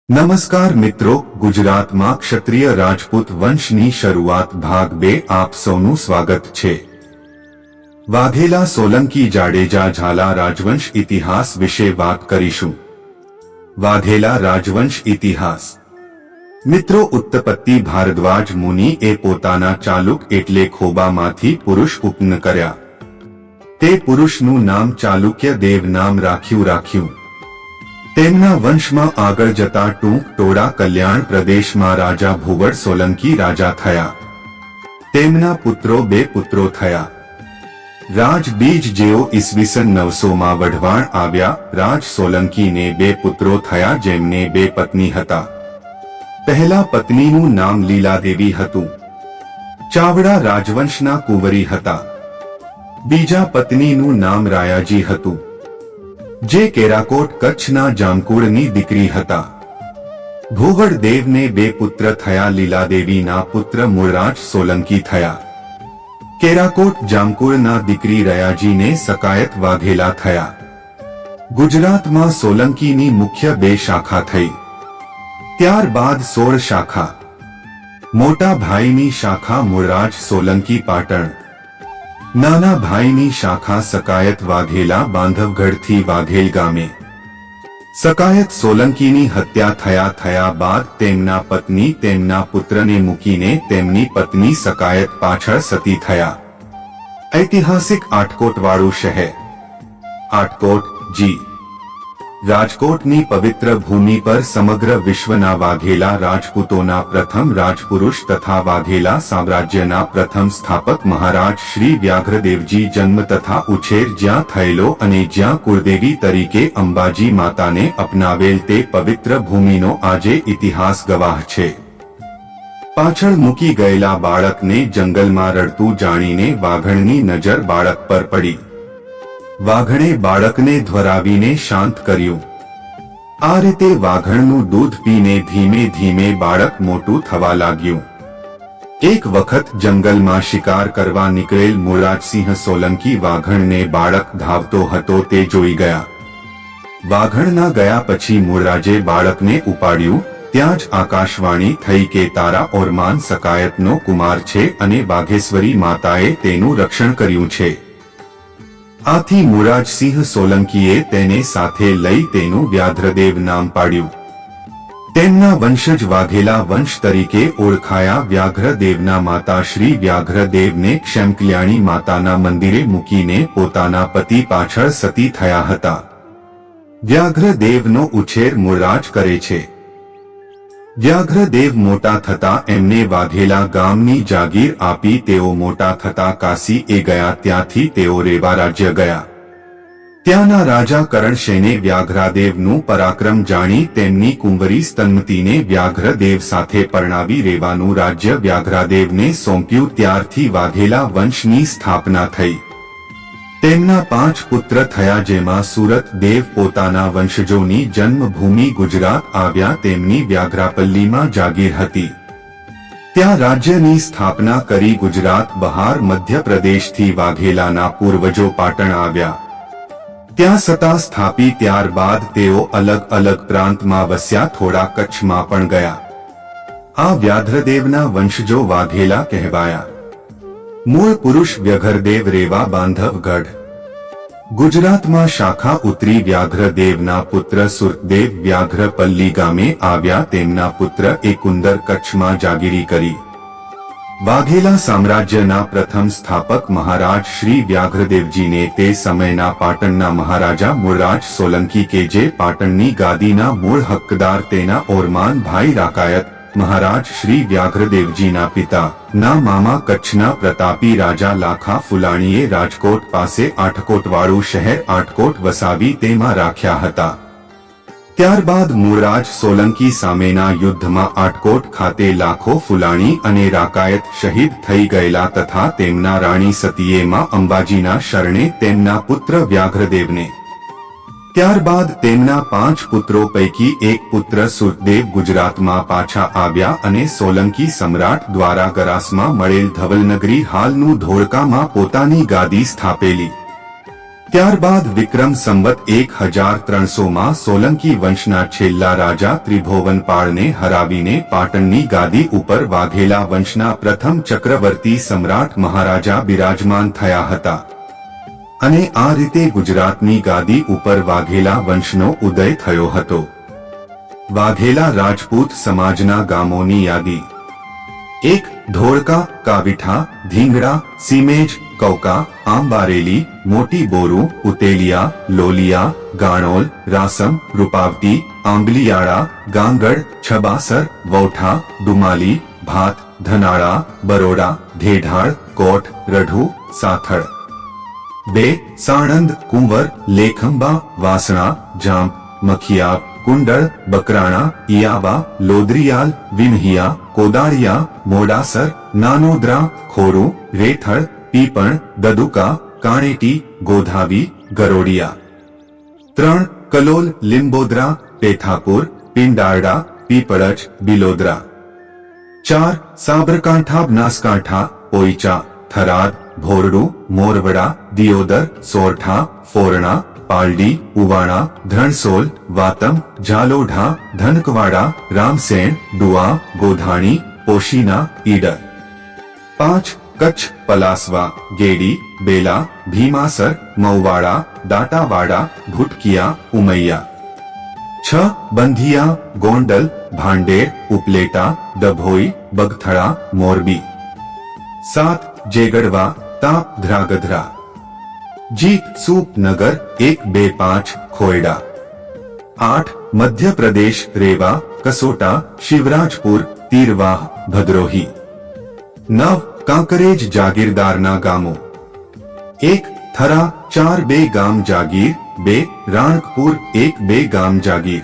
નમસ્કાર મિત્રો, ગુજરાતમાં ક્ષત્રિય રાજપૂત વંશની શરૂઆત ભાગ 2 આપ સૌનું સ્વાગત છે। વાઘેલા સોલંકી જાડેજા ઝાલા રાજવંશ ઇતિહાસ વિશે વાત કરીશું। વાઘેલા રાજવંશ ઇતિહાસ મિત્રો, ઉત્પત્તિ ભારદ્વાજ મુનિ એ પોતાના ચાલુક એટલે ખોબામાંથી પુરુષ ઉત્પન્ન કર્યા। તે પુરુષનું નામ ચાલુક્ય દેવ નામ રાખ્યું। તેમના વંશમાં આગળ જતા ટૂંક ટોળા કલ્યાણ પ્રદેશમાં રાજા ભુવડ સોલંકી રાજા થયા। તેમના પુત્રો 2 પુત્રો થયા। રાજ બીજ જેઓ ઈસવીસન 900માં વઢવાણ આવ્યા। રાજ સોલંકીને 2 પુત્રો થયા જેમને 2 પત્ની હતા। પહેલા પત્નીનું નામ લીલાદેવી હતું। ચાવડા રાજવંશના કુંવરી હતા। બીજા પત્નીનું નામ રાયાજી હતું, જે કેરાકોટ કચ્છના જામકુળની દીકરી હતા। ભુવડ દેવને 2 પુત્ર થયા। લીલાદેવીના પુત્ર મૂળરાજ સોલંકી થયા। કેરાકોટ જામકુળના દીકરી રયાજીને સકાયત વાઘેલા થયા। ગુજરાતમાં સોલંકીની મુખ્ય 2 શાખા થઈ। ત્યારબાદ 16 શાખા। મોટા ભાઈની શાખા મૂળરાજ સોલંકી પાટણ, નાના ભાઈની શાખા સકાયત વાઘેલા બાંધવગઢથી વાઘેલ ગામે। સકાયત સોલંકીની હત્યા થયા બાદ તેમના પત્ની તેમના પુત્રને મૂકીને તેમની પત્ની સકાયત પાછળ સતી થયા। ઐતિહાસિક આટકોટવાળું શહેર આટકોટ જી રાજકોટની પવિત્ર ભૂમિ પર સમગ્ર વિશ્વના વાઘેલા રાજપૂતોના પ્રથમ રાજપુરુષ તથા વાઘેલા સામ્રાજ્યના પ્રથમ સ્થાપક મહારાજ શ્રી વ્યાઘ્રદેવજી જન્મ તથા ઉછેર જ્યાં થયેલો અને જ્યાં કુળદેવી તરીકે અંબાજી માતાને અપનાવેલ તે પવિત્ર ભૂમિનો આજે ઇતિહાસ ગવાહ છે। પાછળ મૂકી ગયેલા બાળકને જંગલમાં રડતું જાણીને વાઘણની નજર બાળક પર પડી। વાઘણે બાળકને ધ્વરાવીને શાંત કર્યું। આ રીતે વાઘણનું દૂધ પીને ધીમે ધીમે બાળક મોટું થવા લાગ્યું। એક વખત જંગલમાં શિકાર કરવા નીકળેલ મૂળરાજસિંહ સોલંકી વાઘણને બાળક ધાવતો હતો તે જોઈ ગયા। વાઘણના ગયા પછી મૂળરાજે બાળકને ઉપાડ્યું। ત્યાં જ આકાશવાણી થઈ કે તારા ઓરમાન સકાયતનો કુમાર છે અને બાઘેશ્વરી માતાએ તેનું રક્ષણ કર્યું છે। આથી મૂળરાજસિંહ સોલંકીએ તેને સાથે લઈ તેનું વ્યાઘ્રદેવ નામ પાડ્યું। તેમના વંશજ વાઘેલા વંશ તરીકે ઓળખાયા। વ્યાઘ્રદેવના માતા શ્રી વ્યાઘ્રદેવને ક્ષમકલ્યાણી માતાના મંદિરે મૂકીને પોતાના પતિ પાછળ સતી થયા હતા। વ્યાઘ્રદેવનો ઉછેર મૂળરાજ કરે છે। વ્યાઘ્રદેવ મોટા થતા એમને વાઘેલા ગામની જાગીર આપી। તેઓ મોટા થતા કાશી એ ગયા। ત્યાંથી તેઓ રેવા રાજ્ય ગયા। ત્યાંના રાજા કરણસેને વ્યાઘ્રદેવનું પરાક્રમ જાણી તેમની કુંવરી સ્તન્મતીને વ્યાઘ્રદેવ સાથે પરણાવી રેવાનું રાજ્ય વ્યાઘ્રદેવને સોંપ્યું। ત્યારથી વાઘેલા વંશની સ્થાપના થઈ। તેમના 5 પુત્ર થયા, જેમાં સુરત દેવ પોતાના વંશજોની જન્મભૂમિ ગુજરાત આવ્યા। તેમની વ્યાઘ્રાપલ્લીમાં જાગીર હતી, ત્યાં રાજ્યની સ્થાપના કરી। ગુજરાત બહાર મધ્યપ્રદેશથી વાઘેલાના પૂર્વજો પાટણ આવ્યા, ત્યાં સત્તા સ્થાપી। ત્યારબાદ તેઓ અલગ અલગ પ્રાંતમાં વસ્યા, થોડા કચ્છમાં પણ ગયા। આ વ્યાઘ્રદેવના વંશજો વાઘેલા કહેવાયા। મૂળ પુરુષ વ્યઘરદેવ રેવા બાંધવગઢ ગુજરાતમાં શાખા ઉતરી। વ્યાઘ્રદેવના પુત્ર સુરતદેવ વ્યાઘ્રપલ્લી ગામે આવ્યા। તેમના પુત્ર એકુંદર કચ્છમાં જાગીરી કરી। વાઘેલા સામ્રાજ્યના પ્રથમ સ્થાપક મહારાજ શ્રી વ્યાઘ્રદેવજીને તે સમયના પાટણના મહારાજા મૂળરાજ સોલંકી કે જે પાટણની ગાદીના મૂળ હકદાર તેના ઓરમાન ભાઈ રાકાયત મહારાજ શ્રી વ્યાઘ્રદેવજીના પિતા ના મામા કચ્છના પ્રતાપી રાજા લાખા ફુલાણીએ રાજકોટ પાસે આટકોટવાળું શહેર આટકોટ વસાવી તેમાં રાખ્યા હતા। ત્યારબાદ મૂળરાજ સોલંકી સામેના યુદ્ધમાં આટકોટ ખાતે લાખો ફુલાણી અને રાકાયત શહીદ થઈ ગયેલા તથા તેમના રાણી સતીએ માં અંબાજીના શરણે તેમના પુત્ર વ્યાઘ્રદેવને। ત્યારબાદ તેમના 5 પુત્રો પૈકી એક પુત્ર સુરતદેવ ગુજરાતમાં પાછા આવ્યા અને સોલંકી સમ્રાટ દ્વારા ગરાસમાં મળેલ ધવલનગરી હાલનું ધોળકામાં પોતાની ગાદી સ્થાપેલી। ત્યારબાદ વિક્રમ સંવત 1300 સોલંકી વંશના છેલ્લા રાજા ત્રિભુવનપાળને હરાવીને પાટણની ગાદી ઉપર વાઘેલા વંશના પ્રથમ ચક્રવર્તી સમ્રાટ મહારાજા બિરાજમાન થયા હતા અને આ રીતે ગુજરાતની ગાદી ઉપર વાઘેલા વંશનો ઉદય થયો હતો. વાઘેલા રાજપૂત સમાજના ગામોની યાદી: 1. ધોળકા, કાવીઠા, ધીંગડા, સીમેજ, કૌકા, આંબારેલી, મોટી બોરુ, ઉતેલિયા, લોલિયા, ગાણોલ, રાસમ, રૂપાવતી, આંબલિયાળા, ગાંગડ, છબાસર, વૌઠા, ડુમાલી, ભાત, ધનાળા, બરોડા, ઢેઢાળ, કોટ, રઢુ, સાથળ. 2. સાણંદ, કુંવર, લેખંબા, વાસણા, જાંબ, મખિયાબ, કુંડળ, બકરાણા, ઇયાબા, લોદરિયાલ, વિનહિયા, કોદાળિયા, મોડાસર, નાનોદરા, ખોરું, રેથળ, પીપણ, દદુકા, કાણેટી, ગોધાવી, ગરોડિયા. 3. કલોલ, લીંબોદરા, પેથાપુર, પિંડારડા, પીપળજ, બિલોદરા. 4. સાબરકાંઠા, બનાસકાંઠા, પોઈચા, થરાદ, ભોરડુ, મોરવડા, દિયોદર, સોરઠા, ફોરણા, પાલડી, ઉવાણા, ધરણસોલ, વાતમ, ઝાલોઢા, ધનકવાડા, રામસેણ, ડુઆ, ગોધાણી, પોશીના, ઈડર. 5. કચ્છ, પલાસવા, ગેડી, બેલા, ભીમાસર, મૌવાડા, દાંતાવાડા, ભૂટકિયા, ઉમૈયા. 6. બંધિયા, ગોંડલ, ભાંડેર, ઉપલેટા, ડભોઈ, બગથળા, મોરબી. 7. જેગડવા, તાપ, ધ્રાગધ્રા. જીત, સુપનગર, 125, ખોયડા. 8. મધ્યપ્રદેશ, રેવા, કસોટા, શિવરાજપુર, તીરવાહ, ભદ્રોહી. 9. કાંકરેજ જાગીરદારના ગામો: 1. થરા, 4 2 ગામ જાગીર, 2. રાણકપુર, 1 2 ગામ જાગીર.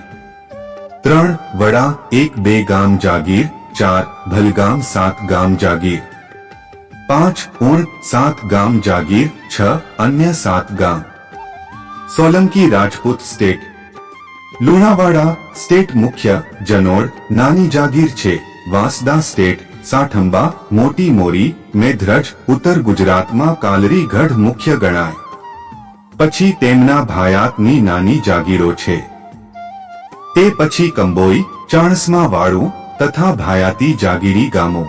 3. વડા, 1 2 ગામ જાગીર, 4. ભલગામ, 7 ગામ જાગીર. 5. ઉણ, 7 ગામ જાગીર, 6 અન્ય 7 ગામ. સોલંકી રાજપૂત સ્ટેટ: લુણાવાડા સ્ટેટ મુખ્ય જનોડ નાની જાગીર છે. વાંસદા સ્ટેટ, સાઠંબા, મોટી મોરી, મેઘરજ ઉત્તર ગુજરાતમાં કાલરી ગઢ મુખ્ય ગણાય. પછી તેમના ભાયાતની નાની જાગીરો છે. તે પછી કંબોઈ, ચાણસ્મા વાળું તથા ભાયાતી જાગીરી ગામો.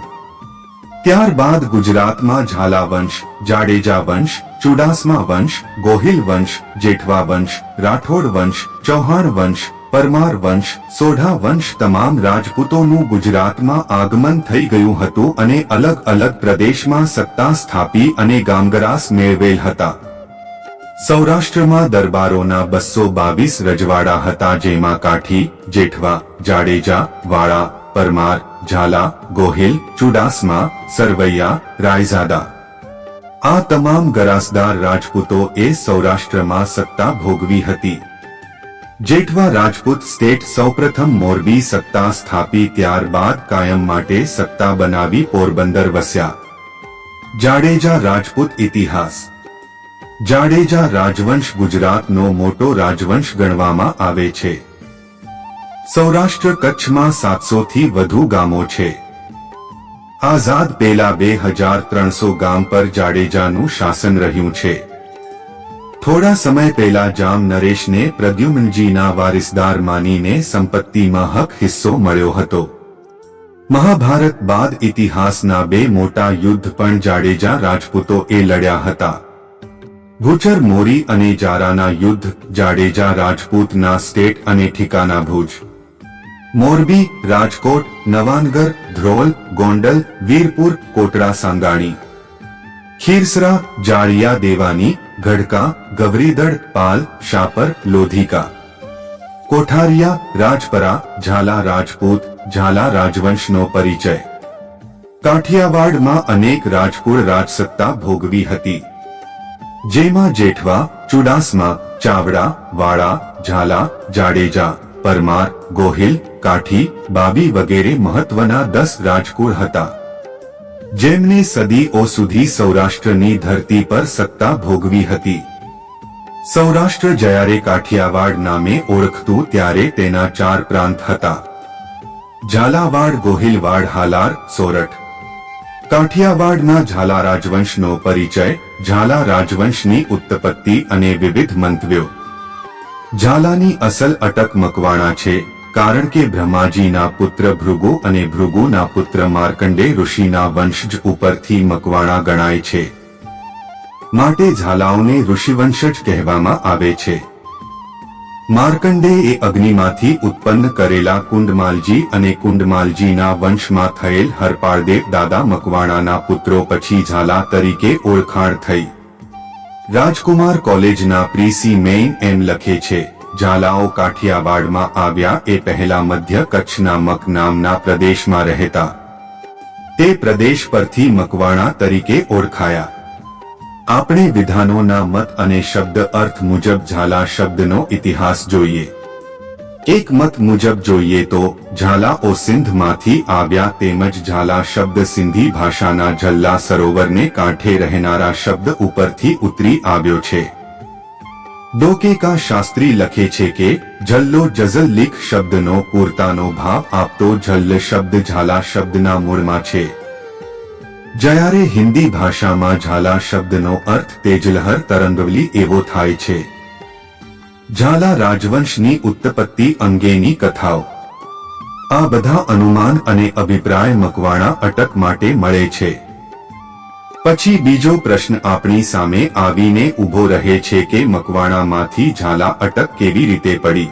ત્યારબાદ ગુજરાતમાં ઝાલા વંશ, જાડેજા વંશ, ચુડાસમા વંશ, ગોહિલ વંશ, જેઠવા વંશ, રાઠોડ વંશ, ચૌહાણ વંશ, પરમાર વંશ, સોઢા વંશ તમામ રાજપૂતોનું ગુજરાતમાં આગમન થઈ ગયું હતું અને અલગ અલગ પ્રદેશમાં સત્તા સ્થાપી અને ગામગરાસ મેળવેલ હતા. સૌરાષ્ટ્રમાં દરબારોના 222 રજવાડા હતા, જેમાં કાઠી, જેઠવા, જાડેજા, વાળા, પરમાર, ઝાલા, ગોહિલ, ચુડાસમા, સરવૈયા, રાયઝાદા. આ તમામ ગરાસદાર રાજપૂતોએ સૌરાષ્ટ્રમાં સત્તા ભોગવી હતી. જેઠવા રાજપૂત સ્ટેટ સૌપ્રથમ મોરબી સત્તા સ્થાપી, ત્યારબાદ કાયમ માટે સત્તા બનાવી પોરબંદર વસ્યા. જાડેજા રાજપૂત ઇતિહાસ: જાડેજા રાજવંશ ગુજરાતનો મોટો રાજવંશ ગણવામાં આવે છે. સૌરાષ્ટ્ર કચ્છમાં 700 થી વધુ ગામો છે. આઝાદ પહેલા 2300 ગામ પર જાડેજાનું શાસન રહ્યું છે. થોડા સમય પહેલા જામ નરેશને પ્રદ્યુમ્નજીના વારિસદાર માનીને સંપત્તિમાં હક હિસ્સો મળ્યો હતો. મહાભારત બાદ ઇતિહાસના 2 મોટા યુદ્ધ પણ જાડેજા રાજપૂતોએ લડ્યા હતા. ભૂચર મોરી અને જારાના યુદ્ધ જાડેજા રાજપૂતના સ્ટેટ અને ઠિકાના ભુજ, મોરબી, રાજકોટ, નવાનગર, ધ્રોલ, ગોંડલ, વીરપુર, કોટડા સાંગાણી, ખીરસરા, જાળિયા દેવાની, ગઢકા, ગવરીદળ, પાલ, શાપર, લોધિકા, કોઠારિયા, રાજપરા, ઝાલા રાજપૂત, ઝાલા રાજવંશનો પરિચય. કાઠિયાવાડમાં અનેક રાજકુળ રાજસત્તા ભોગવી હતી, જેમાં જેઠવા, ચુડાસમા, ચાવડા, વાળા, ઝાલા, જાડેજા, પરમાર, ગોહિલ, કાઠી, બાબી વગેરે મહત્વના 10 રાજકુળ હતા, જેમને સદીઓ સુધી સૌરાષ્ટ્રની ધરતી પર સત્તા ભોગવી હતી. સૌરાષ્ટ્ર જ્યારે કાઠિયાવાડ નામે ઓળખતું ત્યારે તેના 4 પ્રાંત હતા: ઝાલાવાડ, ગોહિલવાડ, હાલાર, સોરઠ. કાઠિયાવાડના ઝાલા રાજવંશનો પરિચય, ઝાલા રાજવંશની ઉત્પત્તિ અને વિવિધ મંતવ્યો. ઝાલાની અસલ અટક મકવાણા છે, કારણ કે બ્રહ્માજીના પુત્ર ભૃગુ અને ભૃગુના પુત્ર માર્કંડે ઋષિના વંશજ ઉપરથી મકવાણા ગણાય છે. માટે ઝાલાઓને ઋષિવંશ જ કહેવામાં આવે છે. માર્કંડે એ અગ્નિમાંથી ઉત્પન્ન કરેલા કુંડમાલજી અને કુંડમાલજીના વંશમાં થયેલ હરપાળદેવ દાદા મકવાણાના પુત્રો પછી ઝાલા તરીકે ઓળખાણ થઈ. રાજકુમાર કોલેજના પ્રીસી મેઇન એમ લખે છે, ઝાલાઓ કાઠિયાવાડમાં આવ્યા એ પહેલા મધ્ય કચ્છના મક નામના પ્રદેશમાં રહેતા. તે પ્રદેશ પરથી મકવાણા તરીકે ઓળખાયા. આપણે વિધાનોના મત અને શબ્દ અર્થ મુજબ ઝાલા શબ્દનો ઇતિહાસ જોઈએ. એક મત મુજબ જોઈએ તો ઝાલાઓ સિંધમાંથી આવ્યા, તેમજ ઝાલા શબ્દ સિંધી ભાષાના ઝલ્લા સરોવરને કાંઠે રહેનારા શબ્દ ઉપરથી ઉતરી આવ્યો છે. ડોકેકા શાસ્ત્રી લખે છે કે ઝલ્લો જઝલ લીખ શબ્દનો પૂરતાનો ભાવ આપતો ઝલ્લ શબ્દ ઝાલા શબ્દના મૂળમાં છે. જ્યારે હિન્દી ભાષામાં ઝાલા શબ્દનો અર્થ તેજલહર તરંગવલી એવો થાય છે. ઝાલા રાજવંશની ઉત્પત્તિ અંગેની કથાઓ. આ બધા અનુમાન અને અભિપ્રાય મકવાણા અટક માટે મળે છે. પછી બીજો પ્રશ્ન આપણી સામે આવીને ઊભો રહે છે કે મકવાણામાંથી ઝાલા અટક કેવી રીતે પડી?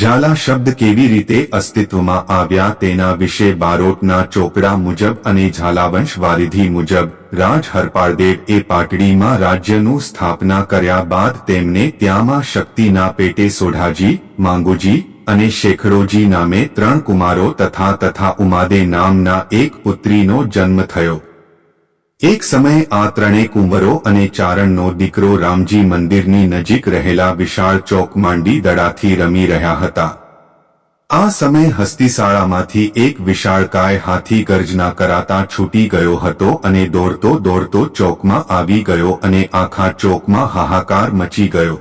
ઝાલા શબ્દ કેવી રીતે અસ્તિત્વમાં આવ્યા તેના વિશે બારોટના ચોપડા મુજબ અને ઝાલાવંશ વારિધી મુજબ રાજ હરપાળદેવ એ પાટડીમાં રાજ્યનું સ્થાપના કર્યા બાદ તેમને ત્યાંમાં શક્તિના પેટે સોઢાજી, માંગુજી અને શેખડોજી નામે 3 કુમારો તથા ઉમાદે નામના એક પુત્રીનો જન્મ થયો. એક સમયે આ 3 કુંવરો અને ચારણનો દીકરો રામજી મંદિરની નજીક રહેલા વિશાળ ચોક માંડી દડાથી રમી રહ્યા હતા. આ સમયે હસ્તિશાળામાંથી એક વિશાળકાય હાથી ગર્જના કરાતા છૂટી ગયો હતો અને દોડતો ચોકમાં આવી ગયો અને આખા ચોકમાં હાહાકાર મચી ગયો.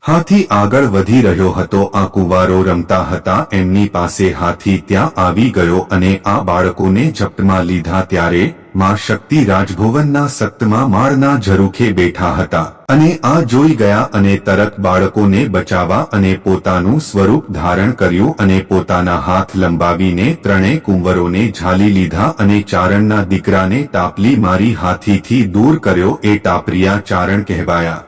હાથી આગળ વધી રહ્યો હતો. આ કુંવારો રમતા હતા, એમની પાસે હાથી ત્યાં આવી ગયો અને આ બાળકોને ઝપટમાં લીધા. ત્યારે માં શક્તિ રાજભુવનના 7મા માળના ઝરૂખે બેઠા હતા અને આ જોઈ ગયા અને તરત બાળકોને બચાવવા અને પોતાનું સ્વરૂપ ધારણ કર્યું અને પોતાના હાથ લંબાવીને 3 કુંવરોને ઝાલી લીધા અને ચારણના દીકરાને ટાપલી મારી હાથીથી દૂર કર્યો. એ ટાપરિયા ચારણ કહેવાયા.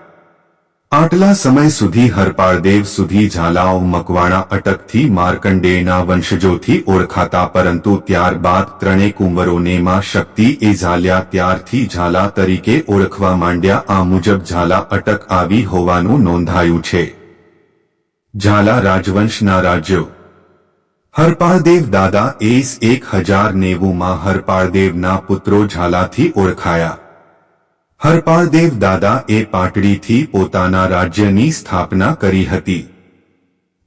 આટલા સમય સુધી હરપાળદેવ સુધી ઝાલાઓ મકવાણા અટકથી માર્કંડેયના વંશજોથી ઓળખાતા, પરંતુ ત્યારબાદ 3 કુંવરોને માં શક્તિ એ ઝાલ્યા ત્યારથી ઝાલા તરીકે ઓળખવા માંડ્યા. આ મુજબ ઝાલા અટક આવી હોવાનું નોંધાયું છે. ઝાલા રાજવંશના રાજ્યો. હરપાળદેવ દાદા 1090માં હરપાળદેવના પુત્રો ઝાલાથી ઓળખાયા. હરપાળદેવ દાદા એ પાટડીથી પોતાના રાજ્યની સ્થાપના કરી હતી.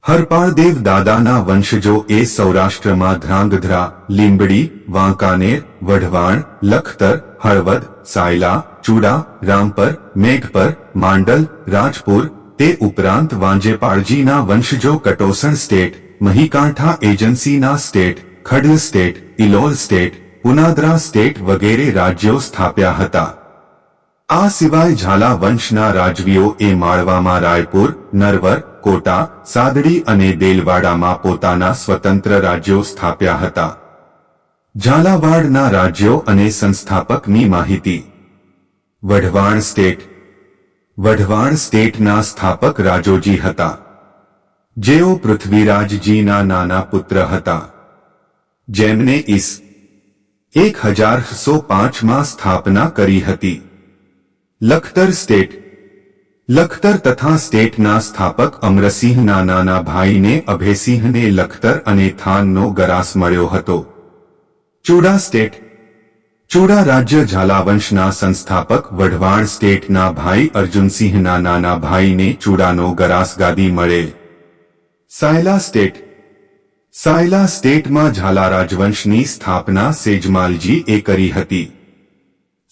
હરપાળદેવ દાદાના વંશજો એ સૌરાષ્ટ્રમાં ધ્રાંગધ્રા, લીંબડી, વાંકાનેર, વઢવાણ, લખતર, હળવદ, સાયલા, ચૂડા, રામપર, મેઘપર, માંડલ, રાજપુર, તે ઉપરાંત વાંજેપાળજીના વંશજો કટોસણ સ્ટેટ, મહીકાંઠા એજન્સીના state, Khadal state, Ilol state, Punadra state વગેરે રાજ્યો સ્થાપ્યા હતા. આ સિવાય ઝાલા વંશના રાજવીઓ એ માળવામાં રાયપુર, નરવર, કોટા, સાદડી અને દેલવાડામાં પોતાના સ્વતંત્ર રાજ્યો સ્થાપ્યા હતા. ઝાલાવાડના રાજ્યો અને સંસ્થાપકની માહિતી. વઢવાણ સ્ટેટ. વઢવાણ સ્ટેટના સ્થાપક રાજોજી હતા, જેઓ પૃથ્વીરાજજીના નાના પુત્ર હતા, જેમને ઈસ 1105માં સ્થાપના કરી હતી. લખતર સ્ટેટ. લખતર તથા સ્ટેટના સ્થાપક અમરસિંહના નાના ભાઈને અભયસિંહને લખતર અને થાનનો ગરાસ મળ્યો હતો. ચૂડા સ્ટેટ. ચૂડા રાજ્ય ઝાલાવંશના સંસ્થાપક વઢવાણ સ્ટેટના ભાઈ અર્જુનસિંહના નાના ભાઈને ચૂડાનો ગરાસ ગાદી મળે. સાયલા સ્ટેટ. સાયલા સ્ટેટમાં ઝાલા રાજવંશની સ્થાપના સેજમાલજી એ કરી હતી.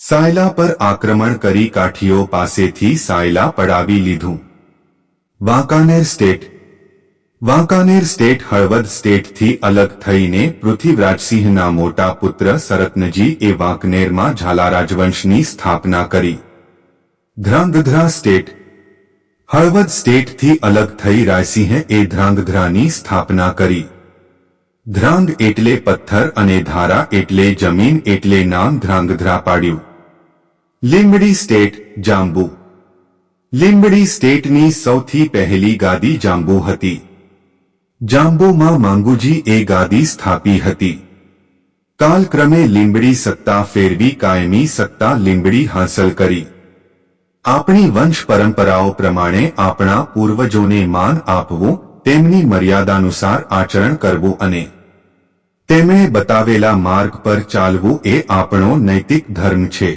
સાયલા પર આક્રમણ કરી કાઠીઓ પાસેથી સાયલા પડાવી લીધું. વાંકાનેર સ્ટેટ. વાંકાનેર સ્ટેટ હળવદ સ્ટેટથી અલગ થઈને પૃથ્વીરાજસિંહના મોટા પુત્ર શરત્નજી એ વાંકનેરમાં ઝાલા રાજવંશની સ્થાપના કરી. ધ્રાંગધ્રા સ્ટેટ હળવદ સ્ટેટથી અલગ થઈ રાયસિંહે એ ધ્રાંગધ્રાની સ્થાપના કરી. ધ્રાંગ એટલે પથ્થર અને ધારા એટલે જમીન એટલે નામ ધ્રાંગધ્રા પાડ્યું. લીંબડી સ્ટેટ જાંબુ લીંબડી સ્ટેટની સૌથી પહેલી ગાદી જાંબુ હતી. જાંબુમાં માંગુજી એ ગાદી સ્થાપી હતી. કાલક્રમે લીંબડી સત્તા ફેરવી કાયમી સત્તા લીંબડી હાંસલ કરી. આપણી વંશ પરંપરાઓ પ્રમાણે આપણા પૂર્વજોને માન આપવું, તેમની મર્યાદાનુસાર આચરણ કરવું અને તેમણે બતાવેલા માર્ગ પર ચાલવું એ આપણો નૈતિક ધર્મ છે.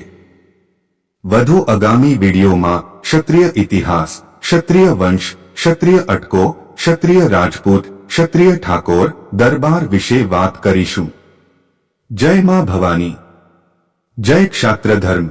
વધુ આગામી વિડીયોમાં ક્ષત્રિય ઇતિહાસ, ક્ષત્રિય વંશ, ક્ષત્રિય અટકો, ક્ષત્રિય રાજપૂત, ક્ષત્રિય ઠાકોર દરબાર વિશે વાત કરીશું. જય માં ભવાની, જય ક્ષાત્ર ધર્મ.